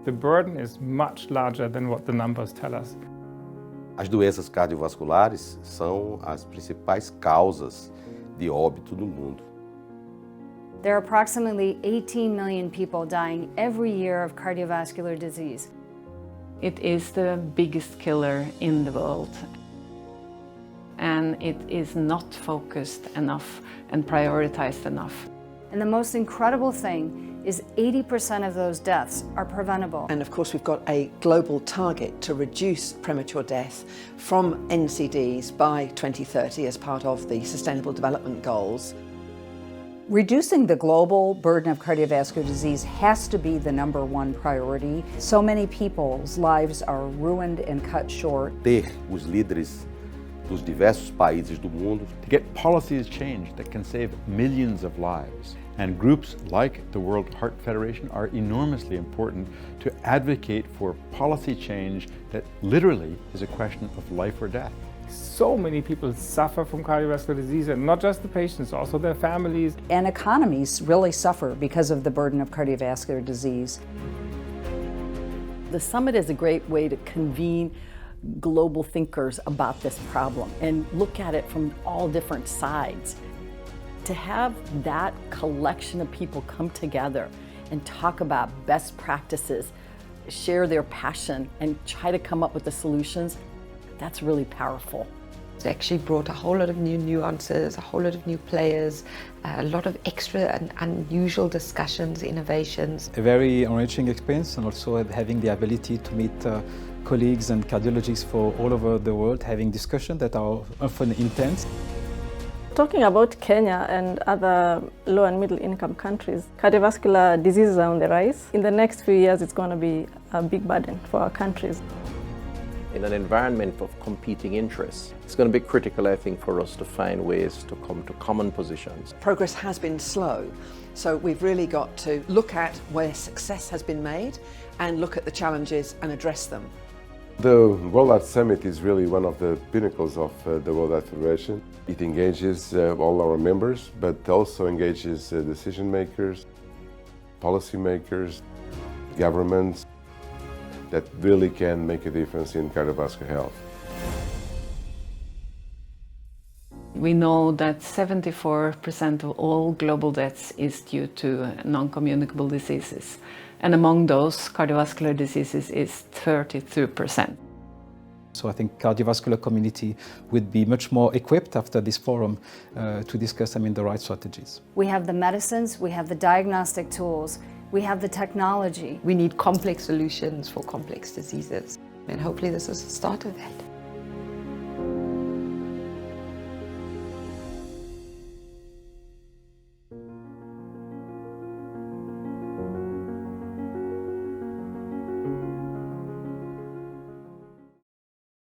The burden is much larger than what the numbers tell us. As doenças cardiovasculares são as principais causas de óbito no mundo. There are approximately 18 million people dying every year of cardiovascular disease. It is the biggest killer in the world, and it is not focused enough and prioritized enough. And the most incredible thing is 80% of those deaths are preventable. And of course we've got a global target to reduce premature death from NCDs by 2030 as part of the Sustainable Development Goals. Reducing the global burden of cardiovascular disease has to be the #1 priority. So many people's lives are ruined and cut short. Ter os líderes dos diversos países do mundo to get policies changed that can save millions of lives. And groups like the World Heart Federation are enormously important to advocate for policy change that literally is a question of life or death. So many people suffer from cardiovascular disease, and not just the patients, also their families. And economies really suffer because of the burden of cardiovascular disease. The summit is a great way to convene global thinkers about this problem and look at it from all different sides. To have that collection of people come together and talk about best practices, share their passion, and try to come up with the solutions, that's really powerful. It's actually brought a whole lot of new nuances, a whole lot of new players, a lot of extra and unusual discussions, innovations. A very enriching experience, and also having the ability to meet colleagues and cardiologists from all over the world, having discussions that are often intense. Talking about Kenya and other low and middle income countries, cardiovascular diseases are on the rise. In the next few years, it's going to be a big burden for our countries. In an environment of competing interests, it's going to be critical, I think, for us to find ways to come to common positions. Progress has been slow, so we've really got to look at where success has been made and look at the challenges and address them. The World Heart Summit is really one of the pinnacles of the World Heart Federation. It engages all our members, but also engages decision makers, policy makers, governments that really can make a difference in cardiovascular health. We know that 74% of all global deaths is due to non-communicable diseases. And among those, cardiovascular diseases is 32%. So I think cardiovascular community would be much more equipped after this forum to discuss, the right strategies. We have the medicines, we have the diagnostic tools, we have the technology. We need complex solutions for complex diseases, and hopefully this is the start of that.